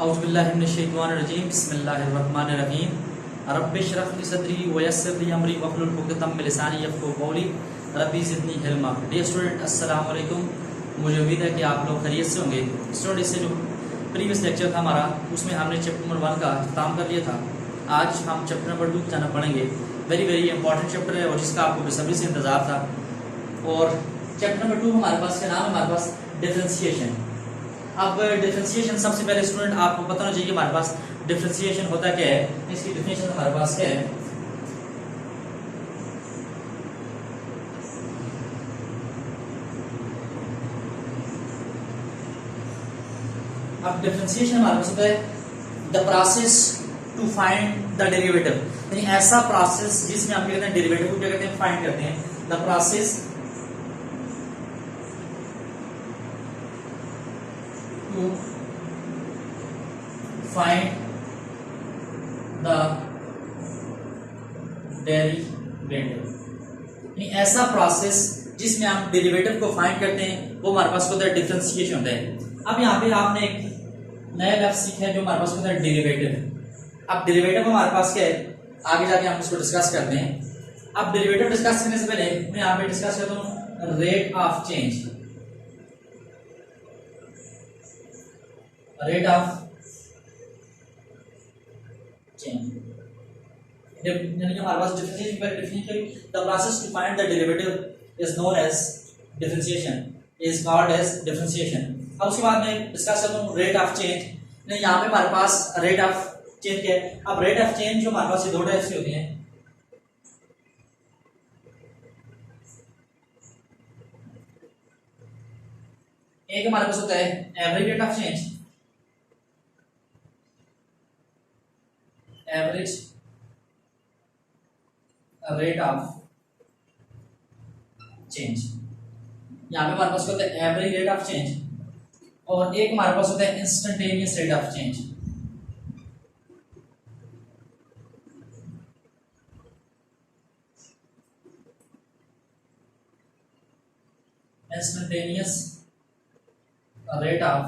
औज़ुबिल्लाहिमिनश्शैतानिर्रजीम बिस्मिल्लाहिर्रहमानिर्रहीम रब्बिश्रह ली सदरी वयस्सिर ली अमरी वहलुल उक़दतम मिन लिसानी यफ़क़हू क़ौली रब्बी ज़िदनी इल्मा। डियर स्टूडेंट, अस्सलाम वालेकुम। मुझे उम्मीद है कि आप लोग खैरियत से होंगे। स्टूडेंट, इससे जो प्रीवियस लेक्चर था हमारा, उसमें हमने चैप्टर नंबर 1 का अख्ताम कर लिया था। आज हम चैप्टर नंबर 2 की जाना पढ़ेंगे। वेरी वेरी इंपॉर्टेंट चैप्टर है और जिसका आपको बेसब्री से इंतज़ार था। और चैप्टर नंबर 2 हमारे पास क्या नाम है? हमारे पास डिफरेंशिएशन। अब डिफरेंशिएशन, सबसे पहले स्टूडेंट आपको पता होना चाहिए हमारे पास डिफरेंशिएशन होता क्या है। इसकी डेफिनेशन हमारे पास क्या है? अब डिफरेंशिएशन हमारे पास होता है the process to find the derivative, यानी ऐसा प्रोसेस जिसमें हम क्या कहते हैं, डेरिवेटिव को क्या कहते हैं, फाइंड करते हैं। The process to find the derivative, यानी ऐसा प्रोसेस जिसमें हम डेरिवेटिव को फाइंड करते हैं, वो हमारे पास होता है डिफरेंशिएशन होता है। अब यहाँ पे आपने एक नया लफ्ज सीखा है जो हमारे पास होता है डेरिवेटिव। अब डेरिवेटिव हमारे पास क्या है, आगे जाके हम इसको डिस्कस करते हैं। अब डेरिवेटिव डिस्कस करने से पहले मैं यहाँ पे डिस्कस करता हूँ rate of change. Rate of change यानी हमारे पास differentiation the process to find the derivative is known as differentiation, is called as differentiation. अब उसके बाद में डिस्कस करता हूँ रेट ऑफ चेंज। नहीं, यहाँ पे हमारे पास रेट ऑफ चेंज क्या है? अब रेट ऑफ चेंज जो हमारे पास ये दो टाइप से होती हैं। एक हमारे पास होता है average rate of change, average rate of change. यहाँ पे हमारे पास होता है एवरेज रेट ऑफ चेंज, और एक हमारे पास होता है instantaneous rate of change. Instantaneous rate of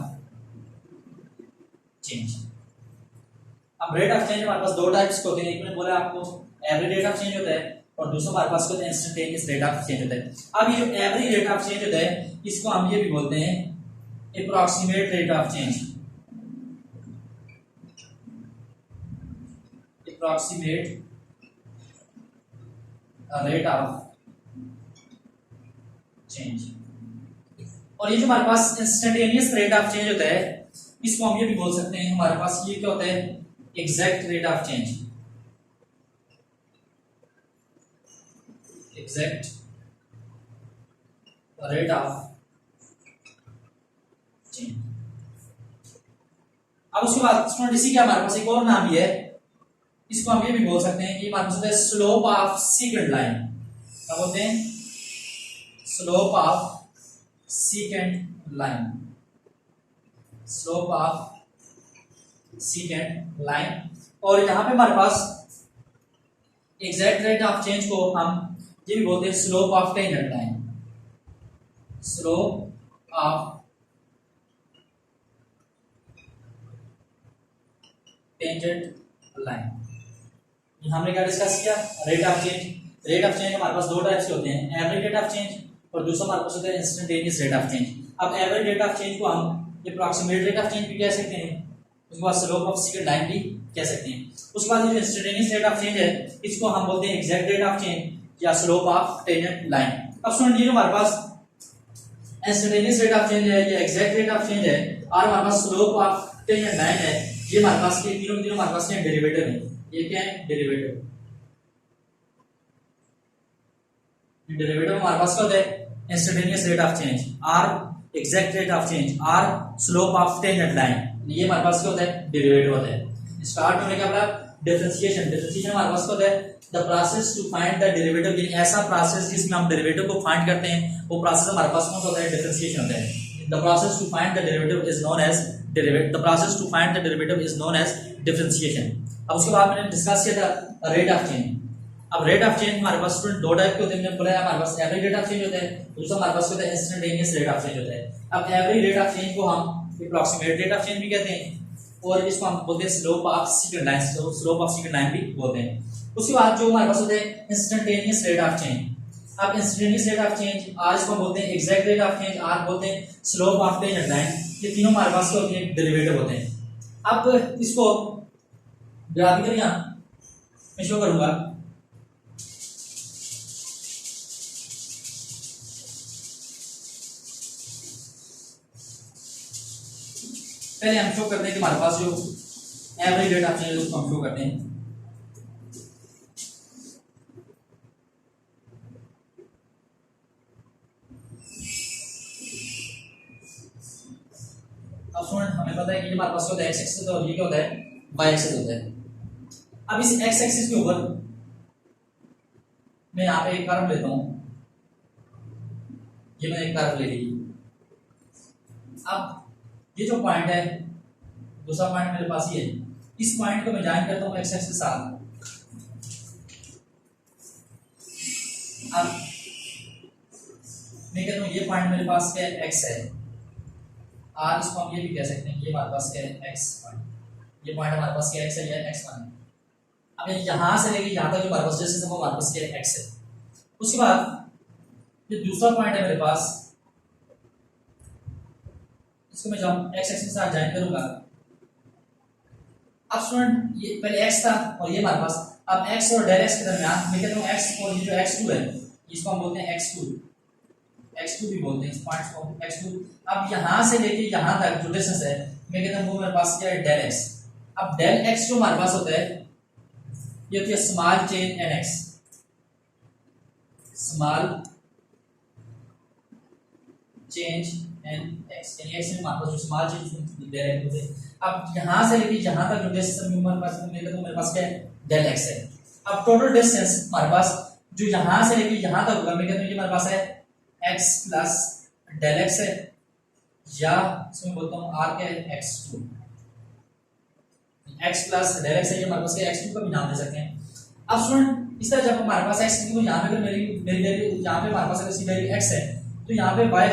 change. अब रेट ऑफ चेंज हमारे पास दो टाइप्स के होते हैं। एक मैंने बोला आपको एवरेज रेट ऑफ चेंज होता है, और दूसरा हमारे पास होता है इंस्टेंटेनियस रेट ऑफ चेंज होता है। अब ये जो एवरेज रेट ऑफ चेंज होता है, इसको हम ये भी बोलते हैं approximate rate of change. Approximate rate of change. और ये जो हमारे पास इंस्टेंटेनियस रेट ऑफ चेंज होता है, इसको हम ये भी बोल सकते हैं, हमारे पास ये क्या होता है, exact rate of change. Exact rate of change. अब उसके बाद स्टूडेंट इसी के हमारे पास एक और नाम भी है, इसको हम ये भी बोल सकते हैं कि हमारे पास होता है स्लोप ऑफ सीकेंट लाइन। क्या बोलते हैं? Slope of secant line. Slope of secant line. और यहाँ पे हमारे पास एग्जैक्ट रेट ऑफ चेंज को हम ये भी बोलते हैं slope of tangent line. Slope of tangent line. हमने क्या डिस्कस किया? Rate of change. Rate of change हमारे पास दो टाइप से होते हैं, एवरेज रेट ऑफ चेंज और दूसरा हमारे पास होता है इंस्टेंटेनियस रेट ऑफ चेंज। अब एवरेज रेट ऑफ चेंज को हम अप्रॉक्सीमेट रेट ऑफ चेंज भी कह सकते हैं, उसके बाद स्लोप ऑफ सीकेंट लाइन भी कह सकते हैं। उसके बाद ये जो इंस्टेंटेनियस रेट ऑफ चेंज है, इसको हम बोलते हैं एग्जैक्ट रेट ऑफ चेंज या स्लोप ऑफ टेंजेंट लाइन। अब स्टूडेंट, ये जो हमारे पास इंस्टेंटेनियस रेट ऑफ चेंज है, ये एग्जैक्ट रेट ऑफ चेंज है, और हमारे पास स्लोप ऑफ टेंजेंट लाइन है, ये हमारे पास के तीनों हमारे पास क्या डेरिवेटिव है। ये क्या है? डेरिवेटिव। डेरिवेटिव हमारे पास क्या होता है? इंस्टेंटेनियस रेट ऑफ चेंज और एग्जैक्ट रेट ऑफ चेंज और स्लोप ऑफ टेंजेंट लाइन। ये हमारे पास क्या होता है? डेरिवेटिव होता है। स्टार्ट होने का मतलब डिफरेंशिएशन। डिफरेंशिएशन हमारे पास क्या होता है? The process to find the derivative, यानी ऐसा प्रोसेस जिसमें हम डेरिवेटिव को फाइंड करते हैं, वो प्रोसेस हमारे पास कौन सा होता है? डिफरेंशिएशन होता है। The process to find the derivative is known as derivative. The process to find the derivative is known as differentiation. अब उसके बाद मैंने डिस्कस किया था रेट ऑफ चेंज। अब रेट ऑफ चेंज हमारे पास स्टूडेंट दो टाइप के होते हैं, मैंने बोला हमारे पास एवरेज रेट ऑफ चेंज होता है, दूसरा हमारे पास होता है इंस्टेंटेनियस रेट ऑफ चेंज होता है। अब एवरेज रेट ऑफ चेंज को हम अप्रॉक्सीमेट रेट ऑफ चेंज भी कहते हैं, और इसको हम बोलते हैं slope of secant line, slope of secant line भी बोलते हैं। उसके बाद जो हमारे पास होते हैं इंस्टेंटेनियस रेट ऑफ चेंज। अब instantaneous rate of change or इसको बोलते हैं, exact rate of change or बोलते हैं, स्लोप ऑफ टेंजेंट लाइन, ये तीनों हमारे पास होते हैं डेरिवेटिव होते हैं। अब इसको ग्राफिकली मैं शो करूंगा। पहले हम शो करते हैं कि हमारे पास जो एवरेज रेट ऑफ चेंज उसको हम शो करते हैं। अब स्टूडेंट हमें पता है कि हमारे पास होता है एक्स एक्सिस और ये क्या होता है वाई एक्सिस होता है। अब इस एक्स एक्सिस के ऊपर मैं यहाँ पे एक कर्व लेता हूँ, ये मैंने एक कर्व ले ली। अब ये जो पॉइंट है, दूसरा पॉइंट मेरे पास ये है, इस पॉइंट को मैं ज्वाइन करता हूँ एक्स एक्सिस के साथ। अब मैं कहता हूँ ये पॉइंट मेरे पास क्या है एक्स है, आर इसको हम ये भी कह सकते हैं, ये हमारे पास क्या है एक्स पॉइंट, ये पॉइंट हमारे पास क्या एक्स है, ये एक्स वन है। अब यहाँ से लेके यहाँ तक जो हमारे पास डिस्टेंस है वो हमारे पास क्या है एक्स है। उसके बाद ये दूसरा पॉइंट है मेरे पास, इसको मैं जब एक्स एक्सिस के साथ ज्वाइन करूंगा। अब स्टूडेंट ये पहले एक्स था और ये हमारे पास, अब एक्स और डेल एक्स के दरमियान मैं कहता हूँ एक्स और ये जो x2 है इसको हम बोलते हैं x2 भी बोलते हैं इस पॉइंट को x2। अब यहाँ से लेके यहाँ तक जो डिस्टेंस है मैं कहता हूँ वो मेरे पास क्या है डेल x। अब डेल x जो हमारे पास होता है ये होती है small chain nx, small change nx, यानी x में हमारे पास जो स्मॉल चेंज डेल x होते हैं। अब यहाँ से लेके यहाँ तक जो डिस्टेंस हमारे पास मेरे पास क्या है डेल x है। अब टोटल डिस्टेंस हमारे पास जो यहाँ से लेके यहाँ तक होगा मैं कहता हूँ ये हमारे पास है x प्लस डेल x है, या इसमें बोलता हूँ r क्या है x2, x plus del x है, ये हमारे पास x2 का भी नाम दे सकते हैं। अब स्टूडेंट इस तरह जब हमारे पास x तो यहाँ पे अगर मेरी वैल्यू यहाँ पे हमारे पास अगर वैल्यू x है तो यहाँ पे y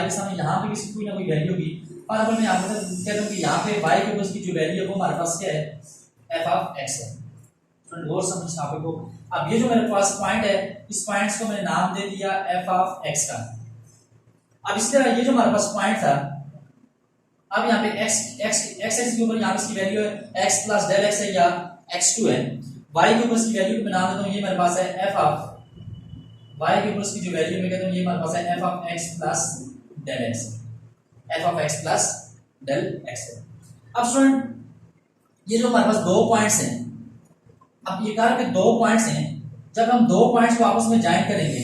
के सामने यहाँ पे किसी कोई ना कोई वैल्यू होगी। और अगर मैं यहाँ पे कहता हूँ कि यहाँ पे y के ऊपर की जो वैल्यू है वो हमारे पास क्या है f ऑफ x है। स्टूडेंट और समझ आप को। अब ये जो मेरे पास पॉइंट है इस पॉइंट्स को मैंने नाम दे दिया f ऑफ x का। अब इस तरह ये जो हमारे पास पॉइंट था, अब यहाँ पे x के ऊपर यहाँ पे इसकी वैल्यू है x प्लस डेल x है या x2 है, y के ऊपर इसकी वैल्यू मैं नाम देता हूँ ये मेरे पास है f ऑफ y के ऊपर इसकी जो वैल्यू मैं कहता हूँ ये हमारे पास है f of x plus del x, f of x plus del x है। अब स्टूडेंट ये जो हमारे पास दो पॉइंट्स हैं, अब ये कहा कि दो पॉइंट्स हैं, जब हम दो पॉइंट्स को आपस में ज्वाइन करेंगे,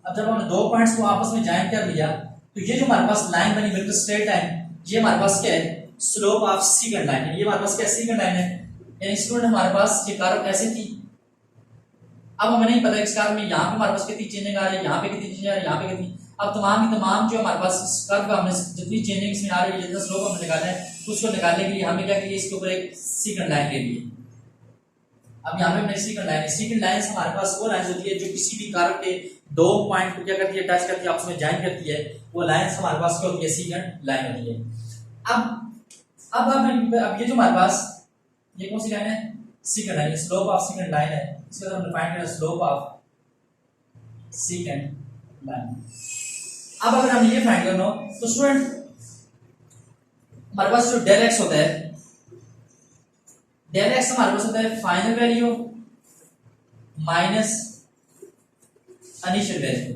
अब जब हमने दो पॉइंट्स को आपस में ज्वाइन कर लिया तो ये जो हमारे पास लाइन बनी बिल्कुल स्ट्रेट लाइन, ये हमारे पास क्या है स्लोप ऑफ सेकंड लाइन है, ये हमारे पास क्या सेकंड लाइन है। यानी स्टूडेंट हमारे पास ये कर्व ऐसे थी, अब हमें नहीं पता इस कर्व में यहाँ पे हमारे पास कितनी चेंजिंग आ रही है, यहाँ पे कितनी चेंजिंग आ रही है, यहाँ पे कितनी। अब तमाम की तमाम जो हमारे पास इस कर्व का हमने जितनी चेंजिंग इसमें आ रही है, जितना स्लोप हमने निकाला है उसको निकालने के लिए हमें क्या किया इसके ऊपर एक सेकंड लाइन ले लिए। अब यहाँ पे हमने सेकंड लाइन हमारे पास वो लाइन होती है जो किसी भी कर्व के दो पॉइंट को क्या करती है टच करती है आपस में ज्वाइन करती है, वो लाइन हमारे पास क्या होती है सेकंड लाइन होती है। अब ये जो हमारे पास ये कौन सी लाइन है second line, slope of secant line है, इसका हमने फाइंड करना स्लोप ऑफ सेकंड लाइन। अब अगर हम ये फाइंड करना हो तो स्टूडेंट हमारे पास जो डेल एक्स होता है, डेल एक्स हमारे पास होता है final value minus initial value.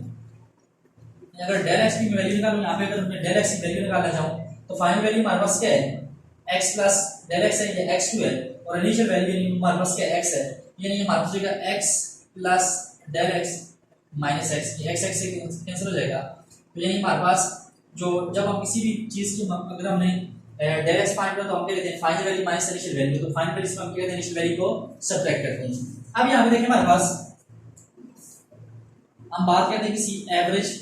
अगर डेल एक्स की वैल्यू निकालूं यहाँ पे, अगर मैं डेल एक्स की वैल्यू निकालना चाहूँ तो फाइनल वैल्यू हमारे पास क्या है x प्लस डेल एक्स है, ये x2 है, और इनिशियल वैल्यू हमारे पास क्या x है, यानी हमारे पास जाएगा x plus del x minus x, ये x से कैंसिल हो जाएगा। तो यानी हमारे पास जो जब हम किसी भी चीज की अगर हमने डेल एक्स फाइंड करो तो हम क्या लेते हैं final value minus initial value, तो फाइनल वैल्यू से हम क्या करते हैं इनिशियल वैल्यू को सब्ट्रैक्ट करते हैं। अब यहाँ पे देखिए हमारे पास हम बात करते हैं किसी एवरेज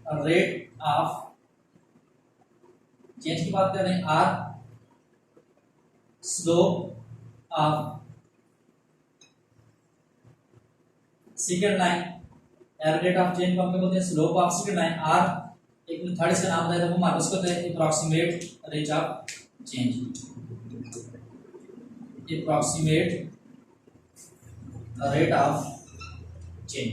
रेट ऑफ चेंज की बात कर रहे हैं, or slope of secant line, average rate of change को हम क्या बोलते हैं slope of secant line, or एक थर्ड इसका नाम बताया था, वो हमारे पास होता है approximate rate of change, approximate rate of change.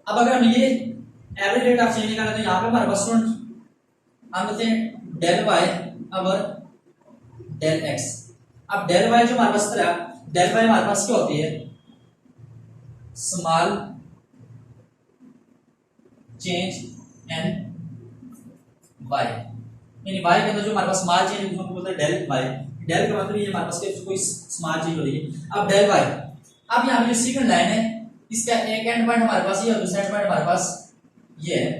अब अगर हम ये एवरेज रेट ऑफ चेंज निकालें तो यहाँ पे हमारे पास हम लेते हैं del y over del x. अब डेल वाई जो हमारे पास था, डेल वाई हमारे पास क्या होती है, स्मॉल चेंज एन वाई, यानी वाई के अंदर जो हमारे पास स्मॉल चेंज उसको बोलते हैं डेल वाई। डेल का मतलब ये हमारे पास कोई स्मॉल चेंज हो रही है। अब डेल वाई, अब यहाँ पे जो सेकंड लाइन है इसका एक एंड पॉइंट हमारे पास ये और दूसरा एंड पॉइंट हमारे पास ये है,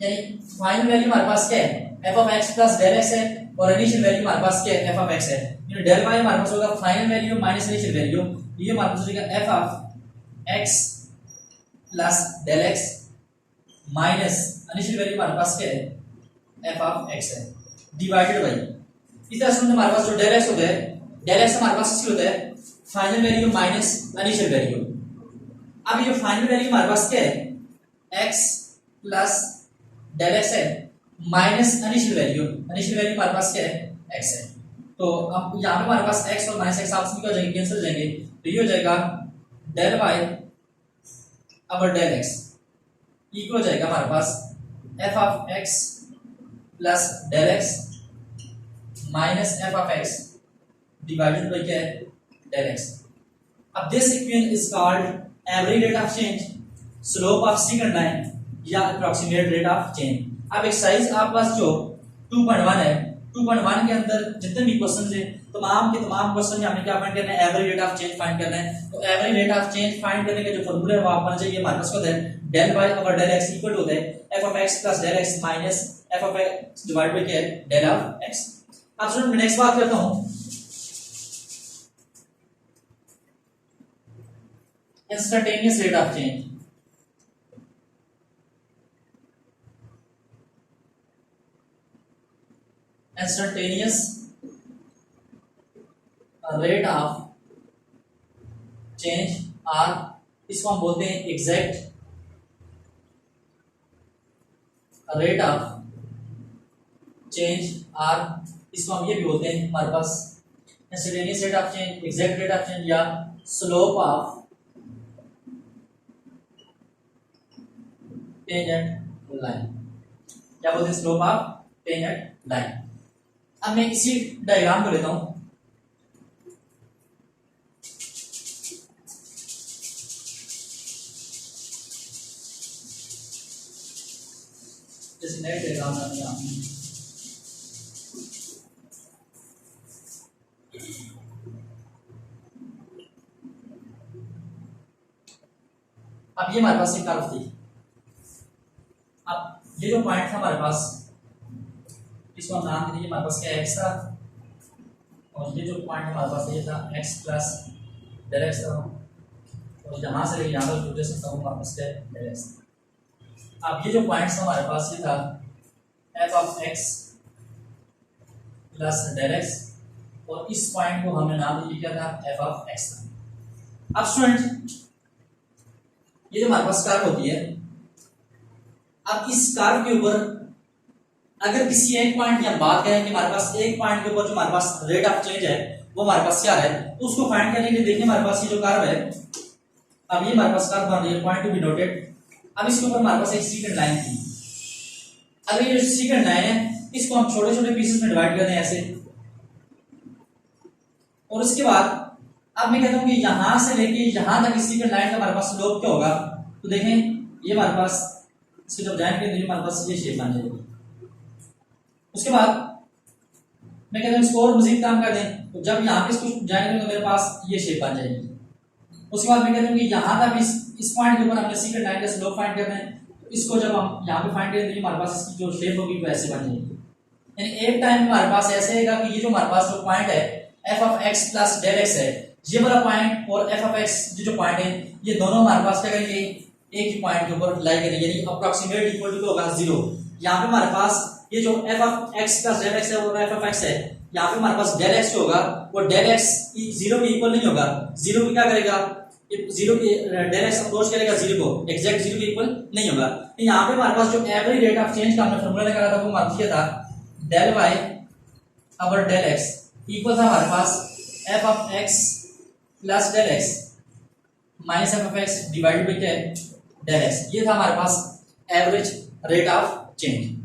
यानी फाइनल वैल्यू हमारे पास क्या है, f of x plus del x है और इनिशियल वैल्यू हमारे पास क्या है, f of x है। यानी डेल y हमारे पास होगा final value minus initial value, ये हमारे पास हो जाएगा f of x plus del x minus initial value हमारे पास क्या है, f of x है, डिवाइडेड बाय इस तरह से हमारे पास जो डेल x होता है, डेल x हमारे पास क्या होता है, final value minus initial value. अब ये जो फाइनल वैल्यू हमारे पास क्या है, x प्लस डेल x है minus initial value, initial value हमारे पास क्या है, x है। तो अब यहाँ पे हमारे पास x और माइनस x आपस में क्या हो जाएंगे, कैंसिल हो जाएंगे, तो ये हो जाएगा del y over del x equal हो जाएगा हमारे पास f of x plus del x minus f of x divided by क्या है, डेल x। अब this equation is called average rate of change, slope of secant line या approximate rate of change. अब exercise आपके पास जो 2.1 है, 2.1 के अंदर जितने भी क्वेश्चन है तमाम के तमाम क्वेश्चन में हमने क्या फाइंड करना है, average rate of change find करना है। तो average rate of change find करने का जो फार्मूला है वो आपको आना चाहिए, हमारे पास होता है del y over del x equal to होता है f of x plus del x minus f of x divide by क्या है, डेल ऑफ x। अब सुनो मैं नेक्स्ट बात करता हूं, instantaneous rate of change. Instantaneous rate of change or, इसको हम बोलते हैं exact rate of change or, इसको हम ये भी बोलते हैं हमारे पास instantaneous rate of change, exact rate of change या स्लोप ऑफ टेंजेंट लाइन, क्या बोलते हैं, स्लोप ऑफ टेंजेंट लाइन। अब मैं इसी डायग्राम को लेता हूं, जैसे नए डायग्राम बनाते हैं। अब ये हमारे पास एक कर्व थी, अब ये जो पॉइंट था हमारे पास इसको हम नाम दे दीजिए, हमारे पास क्या x था और ये जो पॉइंट हमारे पास ये था x प्लस डेल x था और यहाँ से लेकर यहाँ तक जो डिस्टेंस था वो हमारे पास क्या डेल x था। अब ये जो पॉइंट था हमारे पास ये था f of x plus del x और इस पॉइंट को हमने नाम दे दिया था f of x था। अब स्टूडेंट ये जो हमारे पास कर्व होती है, अब इस कर्व के ऊपर अगर किसी एक पॉइंट की हम बात करें कि हमारे पास एक पॉइंट के ऊपर जो हमारे पास रेट ऑफ चेंज है वो हमारे पास क्या है, तो उसको फाइंड करने के लिए देखिए हमारे पास ये जो कर्व है, अब ये हमारे पास कर्व बन रही है, पॉइंट टू बी नोटेड। अब इसके ऊपर हमारे पास एक सेकंड लाइन थी, अगर ये जो सेकंड लाइन है इसको हम छोटे छोटे पीसेस में डिवाइड कर दें ऐसे, और उसके बाद अब मैं कहता हूं कि यहां से लेके यहां तक इस सेकंड लाइन का हमारे पास स्लोप क्या होगा, तो देखें ये हमारे पास इसके जब जाएंगे तो हमारे पास ये शेप बन जाएगी। उसके बाद मैं कहता हूं इसको और मजीद काम कर दें, तो जब यहाँ पे इसको जाएंगे तो मेरे पास ये शेप बन जाएगी। उसके बाद मैं कहता हूं कि यहाँ तक इस पॉइंट के ऊपर हमने सेकंड लाइन का स्लोप फाइंड करना है, तो इसको जब हम यहाँ पे फाइंड करेंगे तो हमारे पास इसकी जो शेप होगी वो ऐसे बन जाएगी। यानी एक टाइम हमारे पास ऐसे रहेगा कि ये जो हमारे पास जो पॉइंट है f of x plus del x है, ये वाला पॉइंट और f of x जो पॉइंट है ये दोनों हमारे पास क्या करेंगे, एक ही पॉइंट के ऊपर लाई करेंगे, यानी अप्रॉक्सीमेट इक्वल टू होगा 0। यहाँ पे हमारे पास ये जो f of x plus del x है वो f of x है, यहाँ पे हमारे पास डेल x जो होगा वो डेल x 0 के इक्वल नहीं होगा, 0 की क्या करेगा जीरो की डेल एक्स अप्रोच करेगा जीरो को, एग्जैक्ट जीरो के इक्वल नहीं होगा। तो यहाँ पे हमारे पास जो एवरेज रेट ऑफ चेंज का हमने फॉर्मूला निकाला था वो हमारा किया था del y over del x equal था हमारे पास f of x plus del x minus f of x divide by क्या डेल एक्स। ये था हमारे पास एवरेज रेट ऑफ चेंज।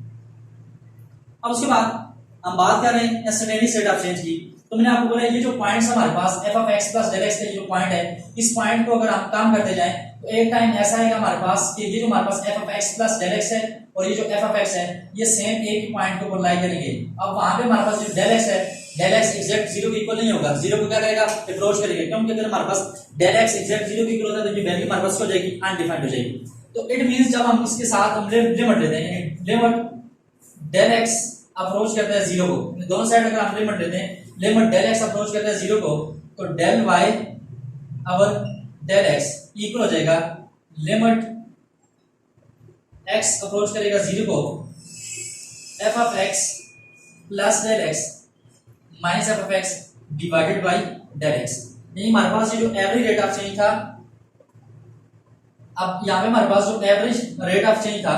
अब उसके बाद हम बात कर रहे हैं इंस्टेंटेनियस रेट ऑफ चेंज की। तो मैंने आपको बोला ये जो पॉइंट्स हमारे पास f of x plus del x का जो पॉइंट है, इस पॉइंट को अगर हम काम करते जाएं तो एक टाइम ऐसा आएगा हमारे पास कि ये जो हमारे पास f of x plus del x है और ये जो एफ ऑफ एक्स है ये सेम एक ही पॉइंट के ऊपर लाई करेंगे। अब वहां पे हमारे पास जो डेल एक्स है, डेल एक्स एग्जैक्ट जीरो के इक्वल नहीं होगा, जीरो को क्या करेगा अप्रोच करेगा, क्योंकि अगर हमारे पास डेल एक्स एग्जैक्ट जीरो के इक्वल होता है तो ये वैल्यू हमारे पास हो जाएगी अनडिफाइंड हो जाएगी। तो इट मींस जब हम इसके साथ हम लिमिट लेते हैं, लिमिट डेल एक्स अप्रोच करता है जीरो को, दोनों साइड अगर हम लिमिट लेते हैं, लिमिट डेल एक्स अप्रोच करता है जीरो को, तो del y over del x equal हो जाएगा लिमिट एक्स अप्रोच करेगा जीरो को f of x plus del x minus f of x divided by del x. यही हमारे पास ये जो एवरेज रेट ऑफ चेंज था, अब यहाँ पे हमारे पास जो एवरेज रेट ऑफ चेंज था,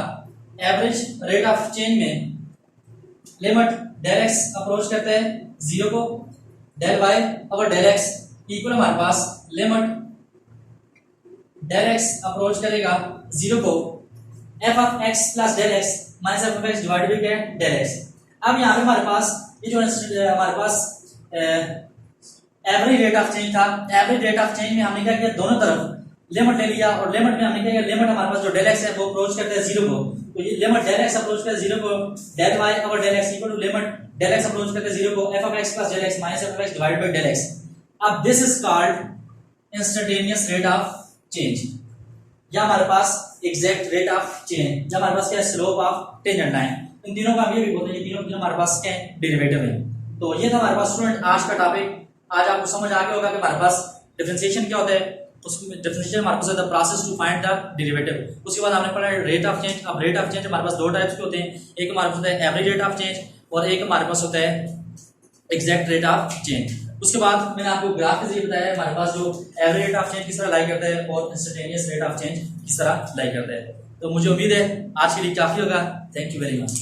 एवरेज रेट ऑफ चेंज में लिमिट डेल एक्स अप्रोच करते हैं जीरो को, डेल वाई और डेल एक्स इक्वल हमारे पास लिमिट डेल एक्स अप्रोच करेगा जीरो को f of x plus del x minus f of x divided by del x. अब यहाँ पे हमारे पास ये जो हमारे पास एवरेज रेट ऑफ चेंज था, एवरेज रेट ऑफ चेंज में हमने क्या किया, दोनों तरफ लिमिट ले लिया और लिमिट में हमने क्या किया, लिमिट हमारे पास जो डेल एक्स है वो अप्रोच करते हैं जीरो को, तो ये लिमिट डेल एक्स अप्रोच करते हैं जीरो को, डेल वाई और del x equal to limit del x approach करते हैं जीरो को f of x plus del x minus f of x divided by del x. अब this is called instantaneous rate of change, या हमारे पास exact rate of change, जब हमारे पास क्या है स्लोप ऑफ टेंजेंट लाइन। इन तीनों का हम ये भी बोलते हैं, ये तीनों हमारे पास क्या है डेरिवेटिव है। तो ये था हमारे पास स्टूडेंट आज का टॉपिक। आज आपको समझ आ गया होगा कि हमारे पास डिफरेंशिएशन क्या होता है, उसमें डिफरेंशिएशन हमारे पास the process to find the derivative. उसके बाद हमने पढ़ा रेट ऑफ चेंज। अब रेट ऑफ चेंज हमारे पास दो टाइप्स के होते हैं, एक हमारे पास होता है एवरेज रेट ऑफ चेंज और एक हमारे पास होता है एग्जैक्ट रेट ऑफ चेंज। उसके बाद मैंने आपको ग्राफ के जरिए बताया हमारे पास जो एवरेज रेट ऑफ चेंज किस तरह लाई करता है और इंस्टेंटेनियस रेट ऑफ चेंज किस तरह लाई करता है। तो मुझे उम्मीद है आज के लिए काफी होगा। Thank you very much.